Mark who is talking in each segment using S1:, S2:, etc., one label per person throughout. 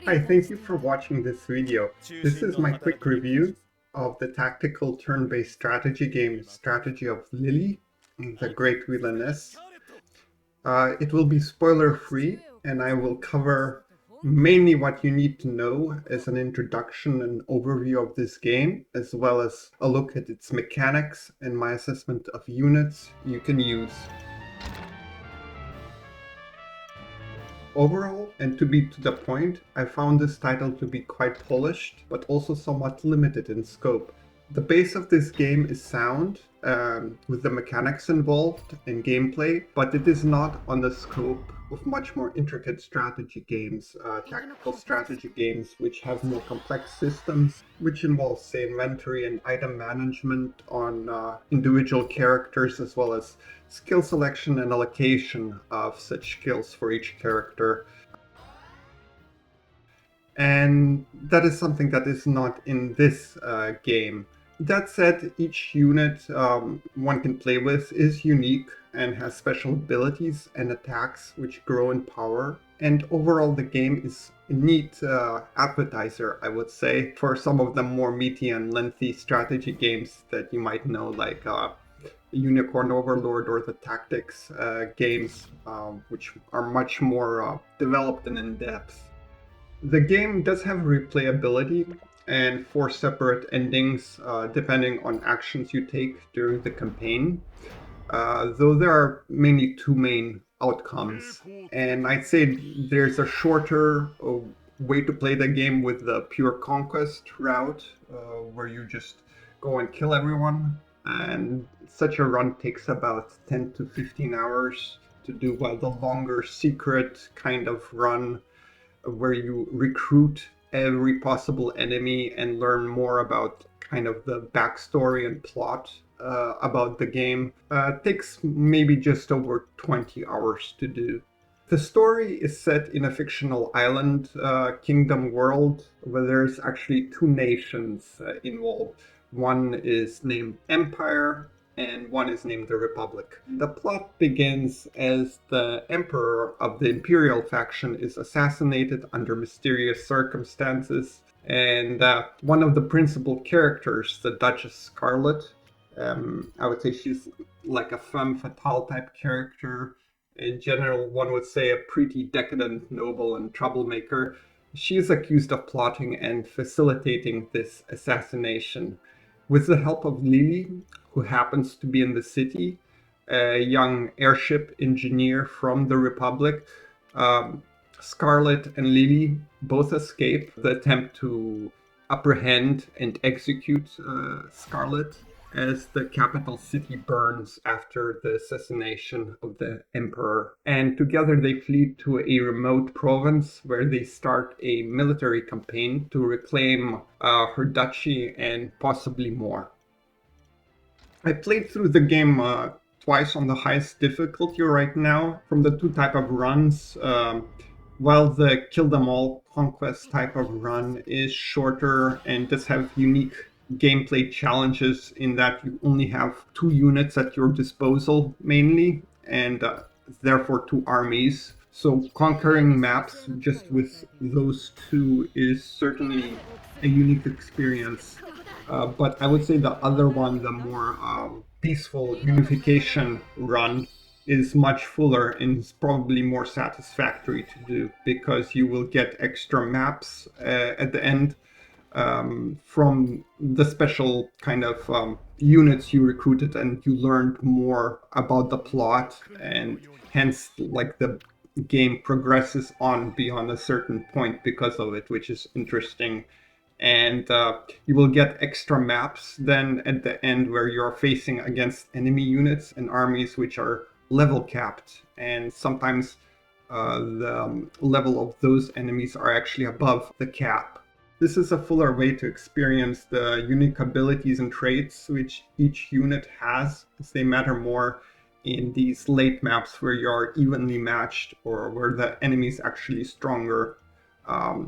S1: Hi, thank you for watching this video. This is my quick review of the tactical turn-based strategy game Strategy of Lily, the Great Villainess. It will be spoiler-free, and I will cover mainly what you need to know as an introduction and overview of this game, as well as a look at its mechanics and my assessment of units you can use. Overall, and to be to the point, I found this title to be quite polished, but also somewhat limited in scope. The base of this game is sound, with the mechanics involved and gameplay, but it is not on the scope of much more intricate strategy games, tactical strategy games, which have more complex systems, which involve, say, inventory and item management on individual characters, as well as skill selection and allocation of such skills for each character. And that is something that is not in this game. That said, each unit one can play with is unique and has special abilities and attacks which grow in power. And overall, the game is a neat appetizer, I would say, for some of the more meaty and lengthy strategy games that you might know, like Unicorn Overlord or the Tactics games, which are much more developed and in-depth. The game does have replayability and 4 separate endings depending on actions you take during the campaign, though there are mainly 2 main outcomes. And I'd say there's a shorter way to play the game with the pure conquest route, where you just go and kill everyone, and such a run takes about 10 to 15 hours to do, while the longer secret kind of run where you recruit every possible enemy and learn more about kind of the backstory and plot about the game takes maybe just over 20 hours to do. The story is set in a fictional island kingdom world where there's actually 2 nations involved. One is named Empire and one is named the Republic. The plot begins as the emperor of the Imperial faction is assassinated under mysterious circumstances, and one of the principal characters, the Duchess Scarlet, I would say she's like a femme fatale type character. In general, one would say a pretty decadent noble and troublemaker. She is accused of plotting and facilitating this assassination. With the help of Lily, who happens to be in the city, a young airship engineer from the Republic, Scarlet and Lily both escape the attempt to apprehend and execute Scarlet as the capital city burns after the assassination of the emperor. And together they flee to a remote province where they start a military campaign to reclaim her duchy and possibly more. I played through the game twice on the highest difficulty right now from the 2 type of runs. While the kill them all conquest type of run is shorter and does have unique gameplay challenges in that you only have 2 units at your disposal mainly, and therefore 2 armies. So conquering maps just with those 2 is certainly a unique experience. But I would say the other one, the more peaceful unification run, is much fuller and is probably more satisfactory to do, because you will get extra maps at the end from the special kind of units you recruited, and you learned more about the plot, and hence like the game progresses on beyond a certain point because of it, which is interesting. And you will get extra maps then at the end where you're facing against enemy units and armies which are level capped, and sometimes the level of those enemies are actually above the cap. This is a fuller way to experience the unique abilities and traits which each unit has, as they matter more in these late maps where you are evenly matched, or where the enemy is actually stronger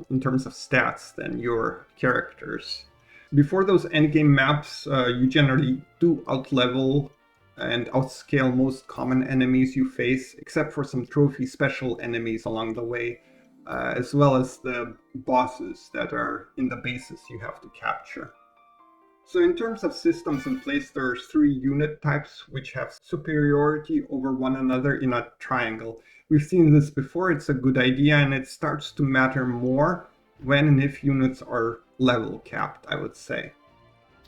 S1: in terms of stats than your characters. Before those endgame maps, you generally do outlevel and outscale most common enemies you face, except for some trophy special enemies along the way, as well as the bosses that are in the bases you have to capture. So in terms of systems in place, there's 3 unit types which have superiority over one another in a triangle. We've seen this before, it's a good idea, and it starts to matter more when and if units are level capped, I would say.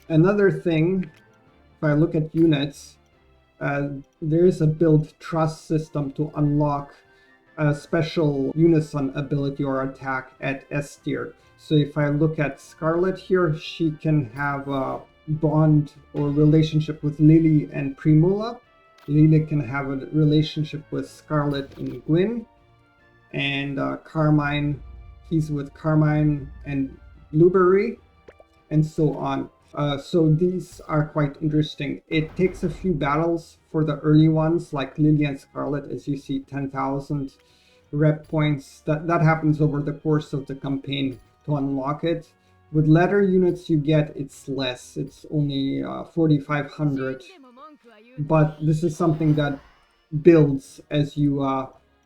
S1: Another thing, if I look at units, there is a build trust system to unlock a special unison ability or attack at S tier. So if I look at Scarlet here, she can have a bond or relationship with Lily and Primula. Lily can have a relationship with Scarlet and Gwyn. And Carmine, he's with Carmine and Blueberry, and so on. So these are quite interesting. It takes a few battles for the early ones, like Lily and Scarlet, as you see, 10,000 rep points. That happens over the course of the campaign to unlock it. With latter units you get, it's less. It's only 4,500. But this is something that builds as you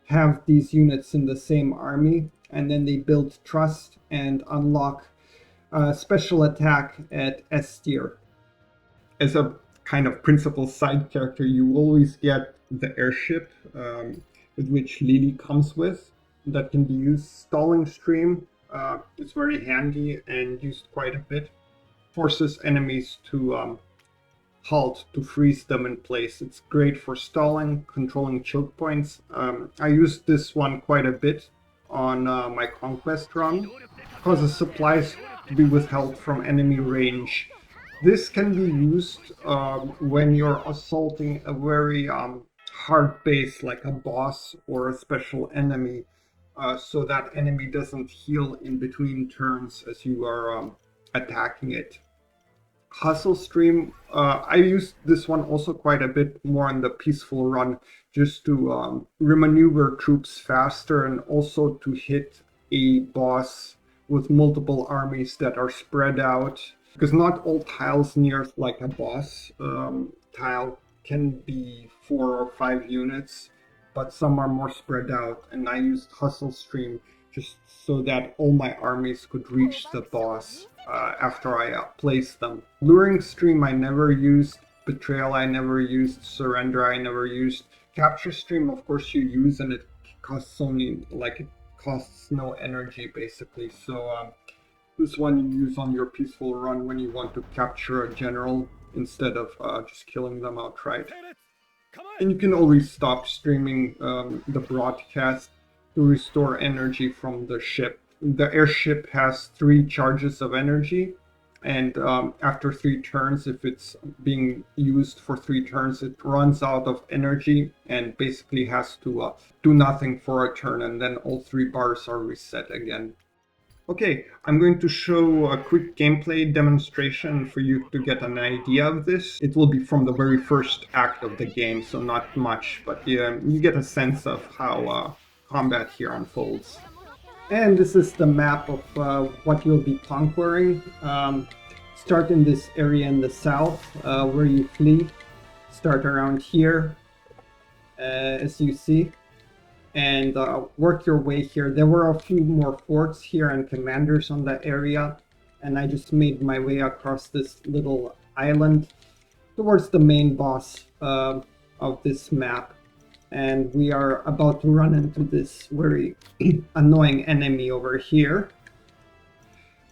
S1: have these units in the same army, and then they build trust and unlock special attack at S tier. As a kind of principal side character, you always get the airship with which Lily comes with that can be used. Stalling Stream is very handy and used quite a bit. Forces enemies to halt, to freeze them in place. It's great for stalling, controlling choke points. I used this one quite a bit on my Conquest run. Causes supplies to be withheld from enemy range. This can be used when you're assaulting a very hard base like a boss or a special enemy, so that enemy doesn't heal in between turns as you are attacking it. Hustle Stream, I used this one also quite a bit more in the peaceful run, just to remaneuver troops faster and also to hit a boss with multiple armies that are spread out, because not all tiles near like a boss tile can be 4 or 5 units, but some are more spread out, and I used Hustle Stream just so that all my armies could reach the boss after I placed them. Luring Stream I never used, Betrayal I never used, Surrender I never used. Capture Stream of course you use, and it costs only like costs no energy basically, so this one you use on your peaceful run when you want to capture a general instead of just killing them outright. And you can always stop streaming the broadcast to restore energy from the ship. The airship has 3 charges of energy, and after 3 turns, if it's being used for 3 turns, it runs out of energy and basically has to do nothing for a turn, and then all 3 bars are reset again. Okay, I'm going to show a quick gameplay demonstration for you to get an idea of this. It will be from the very first act of the game, so not much, but you get a sense of how combat here unfolds. And this is the map of what you'll be conquering. Start in this area in the south where you flee. Start around here, as you see, and work your way here. There were a few more forts here and commanders on that area, and I just made my way across this little island towards the main boss of this map. And we are about to run into this very annoying enemy over here.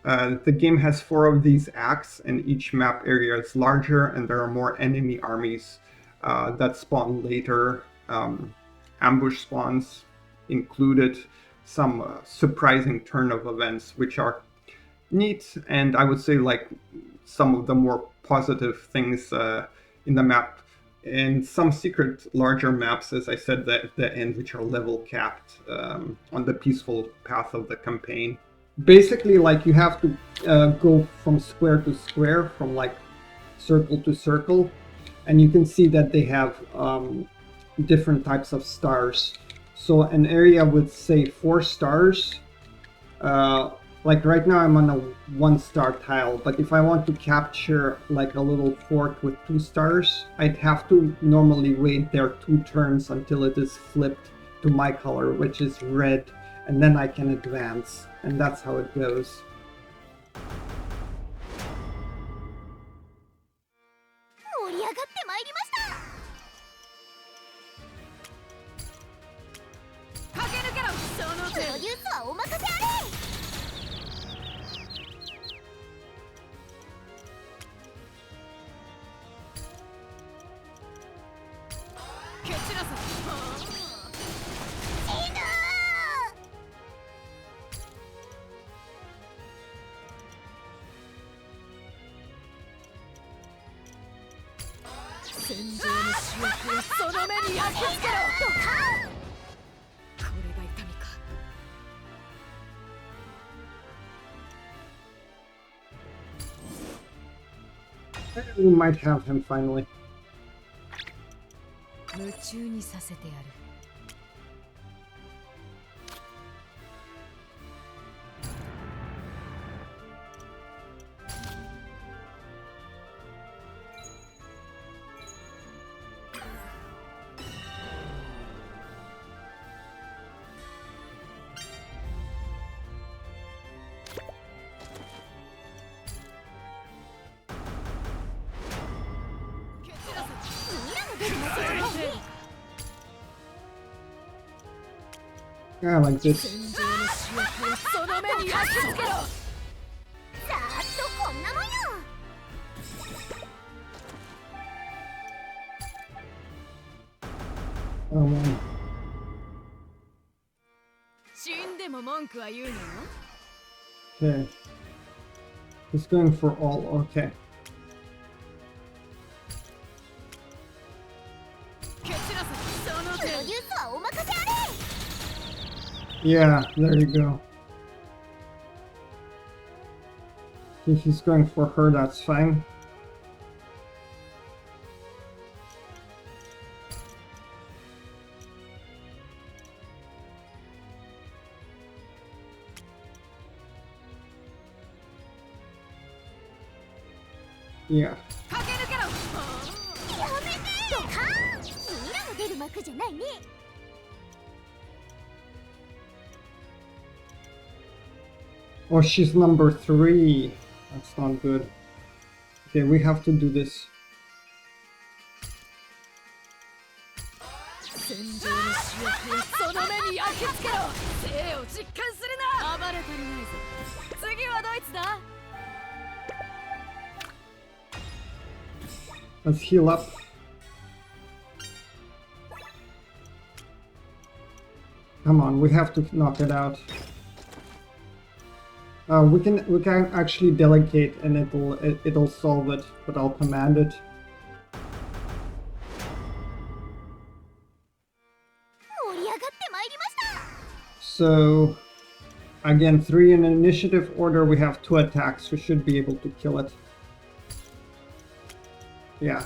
S1: The game has 4 of these acts, and each map area is larger, and there are more enemy armies that spawn later. Ambush spawns included, some surprising turn of events, which are neat, and I would say like some of the more positive things in the map. And some secret larger maps, as I said at the end, which are level capped on the peaceful path of the campaign. Basically, like, you have to go from square to square, from like circle to circle, and you can see that they have different types of stars. So an area with say 4 stars, like right now I'm on a 1-star tile, but if I want to capture like a little fort with 2 stars, I'd have to normally wait there 2 turns until it is flipped to my color, which is red. and then I can advance, and that's how it goes. We might have him finally. Yeah, like this. Oh man. Okay. He's going for all, okay. Yeah, there you go. If he's going for her, that's fine. Yeah. Oh, she's number 3. That's not good. Okay, we have to do this. Let's heal up. Come on, we have to knock it out. We can actually delegate and it'll solve it, but I'll command it. So again, 3 in initiative order. We have 2 attacks. We should be able to kill it. Yeah.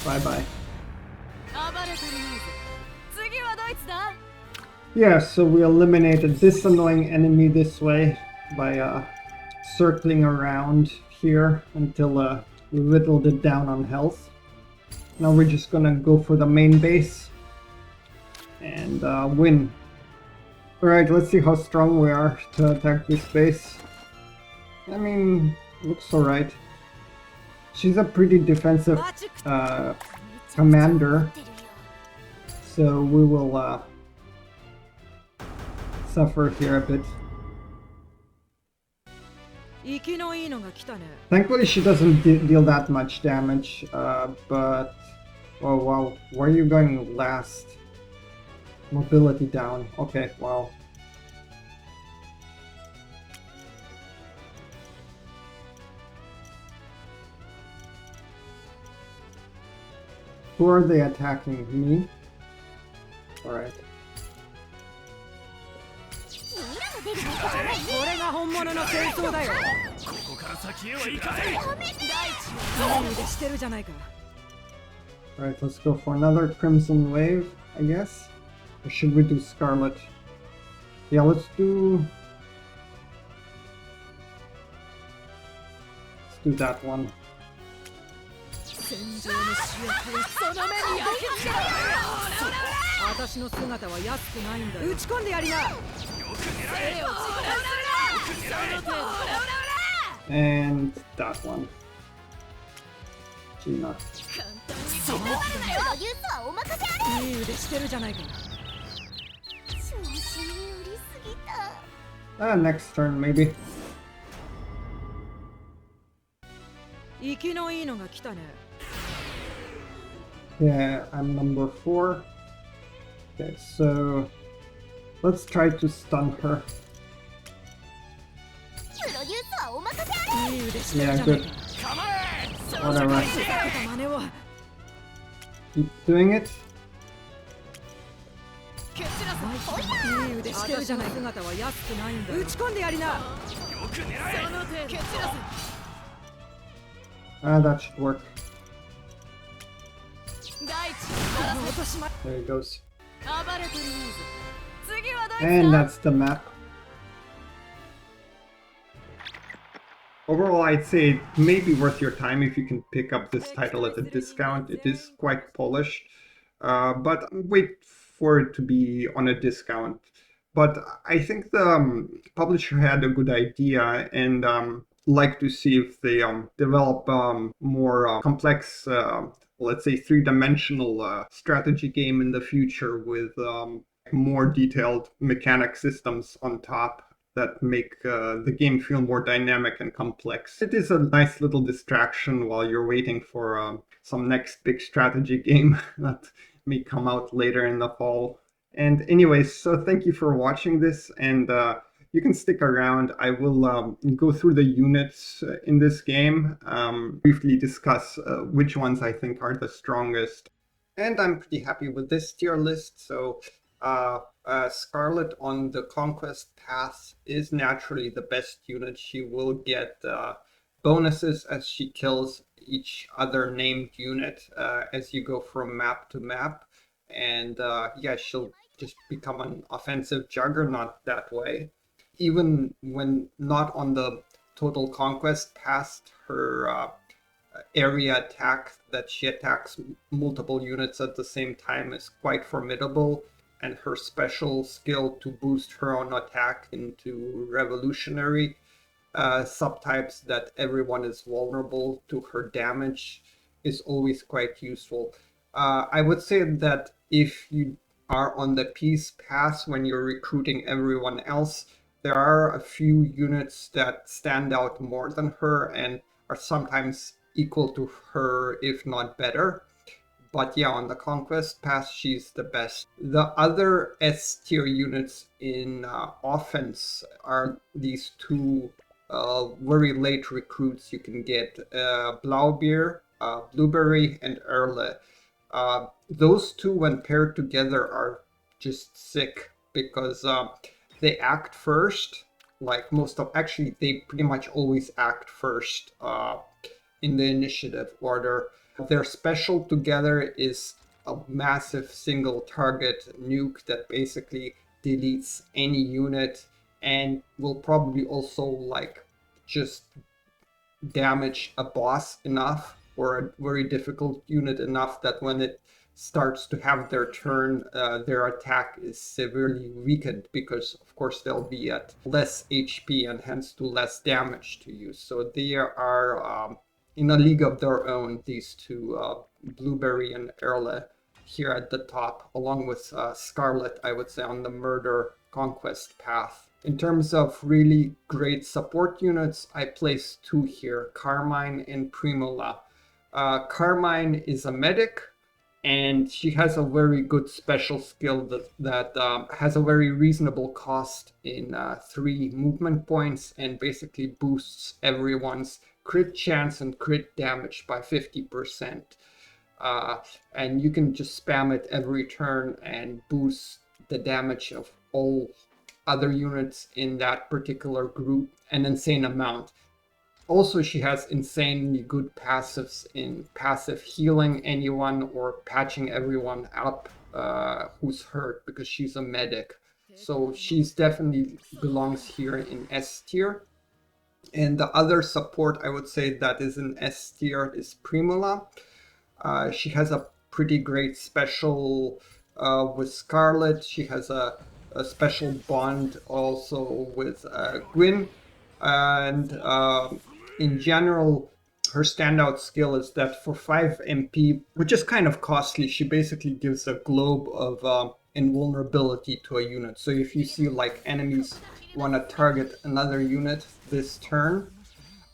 S1: Bye bye. Yeah, so we eliminated this annoying enemy this way by circling around here until we whittled it down on health. Now we're just gonna go for the main base and win. Alright, let's see how strong we are to attack this base. I mean, looks alright. She's a pretty defensive commander, so we will suffer here a bit. Thankfully she doesn't deal that much damage, but... Oh wow, where are you going last? Mobility down. Okay, wow. Who are they attacking? Me? Alright. Alright, let's go for another Crimson Wave, I guess. Or should we do Scarlet? Yeah, let's do that one.
S2: 私の姿は安くないんだよ。打ち込んでやりな。
S1: And that one. Gina.
S2: いい腕してるじゃないか。
S1: Next turn, maybe.
S2: 生きのいいのが来たね。
S1: Yeah, I'm number 4. Okay, so let's try to stun her. Yeah, good. Whatever. Keep doing it.
S2: いい腕してるじゃない。姿は安くないんだよ。打ち込んでやりな。
S1: That should work. There it goes. And that's the map. Overall, I'd say it may be worth your time if you can pick up this title at a discount. It is quite polished, but wait for it to be on a discount. But I think the publisher had a good idea, and like to see if they develop more complex, let's say, three-dimensional strategy game in the future with more detailed mechanic systems on top that make the game feel more dynamic and complex. It is a nice little distraction while you're waiting for some next big strategy game that may come out later in the fall. And anyways, so thank you for watching this, and you can stick around. I will go through the units in this game, briefly discuss which ones I think are the strongest. And I'm pretty happy with this tier list, so Scarlet on the Conquest path is naturally the best unit. She will get bonuses as she kills each other named unit as you go from map to map. And yeah, she'll just become an offensive juggernaut that way. Even when not on the Total Conquest path, her area attack that she attacks multiple units at the same time is quite formidable. And her special skill to boost her own attack into revolutionary subtypes that everyone is vulnerable to her damage is always quite useful. I would say that if you are on the peace path when you're recruiting everyone else, there are a few units that stand out more than her and are sometimes equal to her, if not better. But yeah, on the Conquest path, she's the best. The other S tier units in offense are these two very late recruits you can get. Blaubeer, Blueberry, and Erle. Those two, when paired together, are just sick because they act first. Like actually, they pretty much always act first in the initiative order. Their special together is a massive single target nuke that basically deletes any unit and will probably also like just damage a boss enough or a very difficult unit enough that when it starts to have their turn, their attack is severely weakened because of course they'll be at less HP and hence do less damage to you. So they are in a league of their own, these two, Blueberry and Erle, here at the top, along with Scarlet, I would say, on the Murder Conquest path. In terms of really great support units, I place two here, Carmine and Primula. Carmine is a medic, and she has a very good special skill that has a very reasonable cost in 3 movement points and basically boosts everyone's crit chance and crit damage by 50%. And you can just spam it every turn and boost the damage of all other units in that particular group an insane amount. Also, she has insanely good passives in passive healing anyone or patching everyone up who's hurt because she's a medic. So she's definitely belongs here in S tier. And the other support I would say that is in S tier is Primula. She has a pretty great special with Scarlet. She has a special bond also with Gwyn. And in general, her standout skill is that for 5 MP, which is kind of costly, she basically gives a globe of invulnerability to a unit. So if you see like enemies want to target another unit this turn,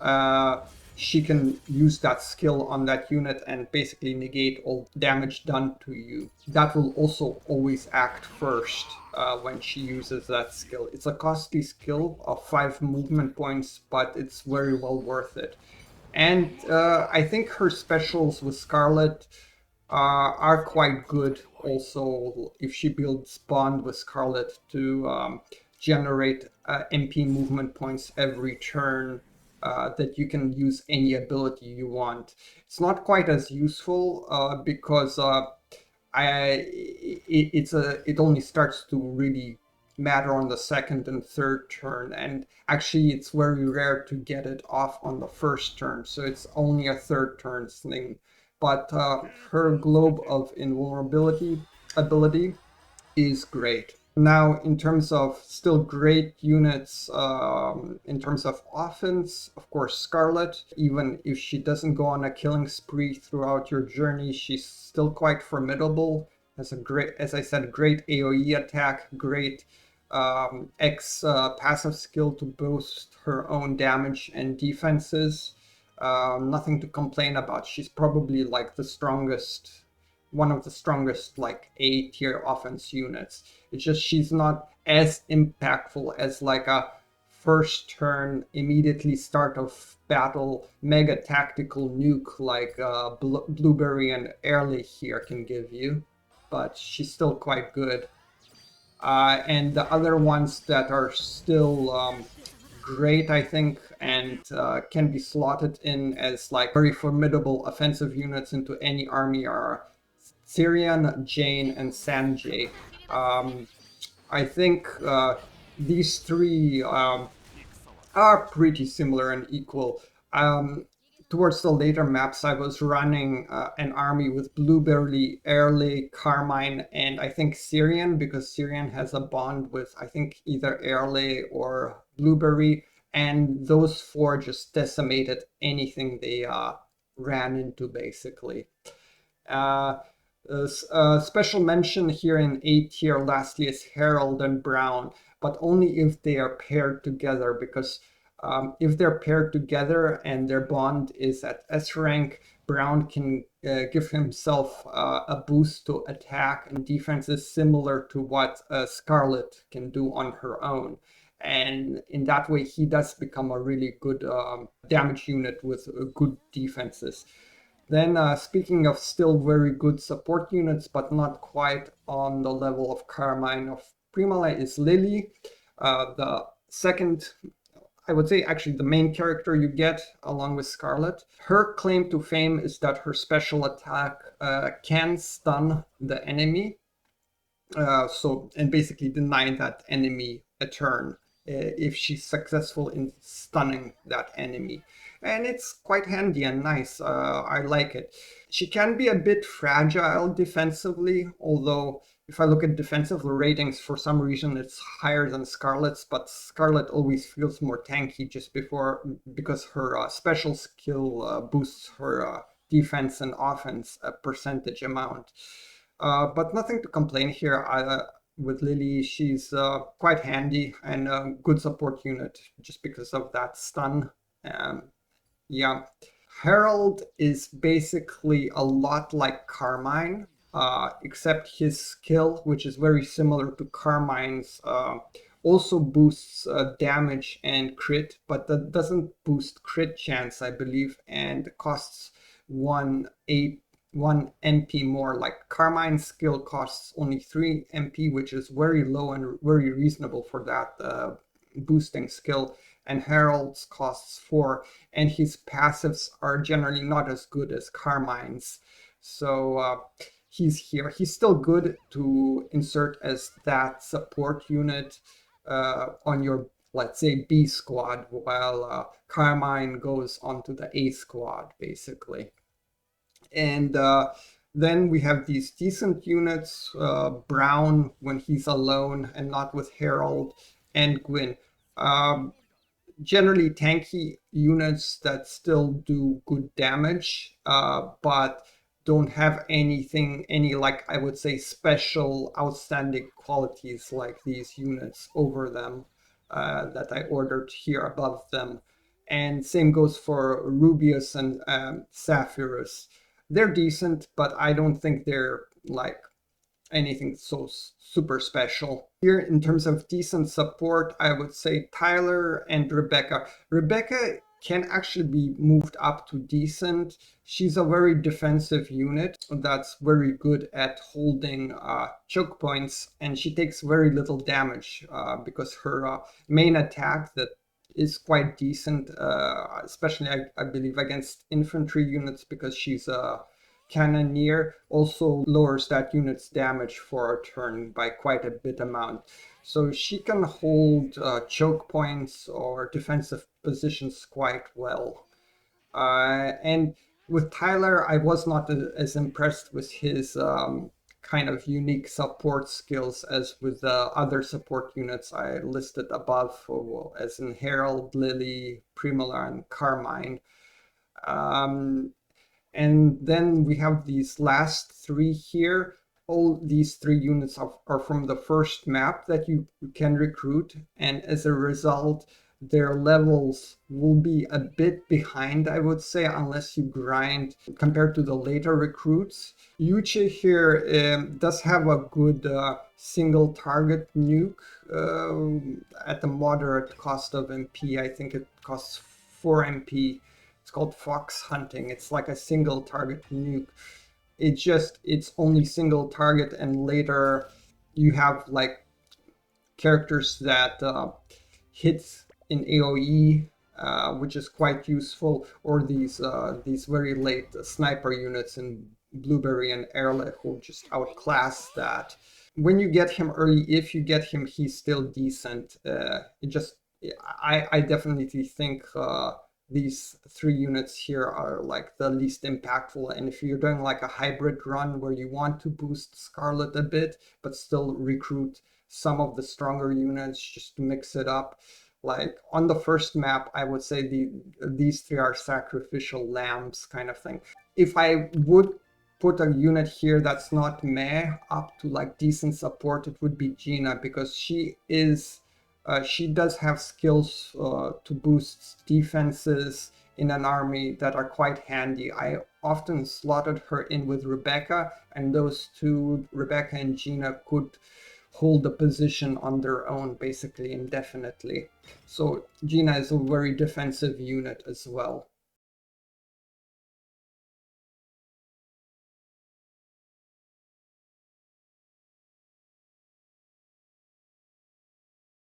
S1: uh, she can use that skill on that unit and basically negate all damage done to you. That will also always act first when she uses that skill. It's a costly skill of 5 movement points, but it's very well worth it. And I think her specials with Scarlet are quite good also if she builds Bond with Scarlet to generate MP movement points every turn that you can use any ability you want. It's not quite as useful because it only starts to really matter on the second and third turn, and actually it's very rare to get it off on the first turn, so it's only a third turn thing. But her globe of invulnerability ability is great. Now, in terms of still great units, in terms of offense, of course, Scarlet, even if she doesn't go on a killing spree throughout your journey, she's still quite formidable. Has a great, as I said, great AoE attack, great X passive skill to boost her own damage and defenses. Nothing to complain about. She's probably like the strongest, one of the strongest like A tier offense units. It's just she's not as impactful as like a first turn immediately start of battle mega tactical nuke like Blueberry and Early here can give you, but she's still quite good. And the other ones that are still great, I think, and can be slotted in as like very formidable offensive units into any army are Syrian, Jane, and Sanjay. I think these three are pretty similar and equal. Um, Towards the later maps, I was running an army with Blueberry, Airley, Carmine, and I think Syrian, because Syrian has a bond with, I think, either Airley or Blueberry, and those four just decimated anything they ran into, basically. Uh, Special mention here in A tier lastly is Harold and Brown, but only if they are paired together, because if they're paired together and their bond is at S rank, Brown can give himself a boost to attack and defenses similar to what Scarlet can do on her own. And in that way, he does become a really good damage unit with good defenses. Then, speaking of still very good support units, but not quite on the level of Carmine of Primale, is Lily, the second, I would say actually the main character you get along with Scarlet. Her claim to fame is that her special attack can stun the enemy, and basically deny that enemy a turn if she's successful in stunning that enemy. And it's quite handy and nice. I like it. She can be a bit fragile defensively, although if I look at defensive ratings, for some reason it's higher than Scarlet's, but Scarlet always feels more tanky just because her special skill boosts her defense and offense a percentage amount. But nothing to complain here. With Lily, she's quite handy and a good support unit just because of that stun. Um, yeah. Harold is basically a lot like Carmine, except his skill, which is very similar to Carmine's, also boosts damage and crit, but that doesn't boost crit chance, I believe, and costs 1 MP more. Like Carmine's skill costs only 3 MP, which is very low and very reasonable for that boosting skill. And Harold's costs 4, and his passives are generally not as good as Carmine's. So he's here. He's still good to insert as that support unit on your, let's say, B squad, while Carmine goes onto the A squad, basically. And Then we have these decent units, Brown when he's alone and not with Harold, and Gwyn. Um, Generally tanky units that still do good damage, but don't have any, like I would say, special outstanding qualities like these units over them that I ordered here above them. And same goes for Rubius and Sapphirus. They're decent, but I don't think they're like anything so super special. Here, in terms of decent support, I would say Tyler and Rebecca. Rebecca can actually be moved up to decent. She's a very defensive unit that's very good at holding choke points, and she takes very little damage because her main attack that is quite decent, especially I believe against infantry units, because she's a Cannoneer, also lowers that unit's damage for a turn by quite a bit amount. So she can hold choke points or defensive positions quite well. And with Tyler, I was not as impressed with his kind of unique support skills as with the other support units I listed above, as in Herald, Lily, Primula, and Carmine. And then we have these last three here. All these three units are from the first map that you can recruit. And as a result, their levels will be a bit behind, I would say, unless you grind compared to the later recruits. Yuchi here does have a good single target nuke at a moderate cost of MP. I think it costs 4 MP. It's called Fox Hunting. It's like a single target nuke. It's only single target, and later you have like characters that hit in AoE, which is quite useful, or these very late sniper units in Blueberry and Erlich who just outclass that. When you get him early, if you get him, he's still decent. I definitely think these three units here are like the least impactful. And if you're doing like a hybrid run where you want to boost Scarlet a bit, but still recruit some of the stronger units just to mix it up, like on the first map, I would say these three are sacrificial lambs kind of thing. If I would put a unit here that's not meh up to like decent support, it would be Gina, because she does have skills to boost defenses in an army that are quite handy. I often slotted her in with Rebecca, and those two, Rebecca and Gina, could hold a position on their own basically indefinitely. So Gina is a very defensive unit as well.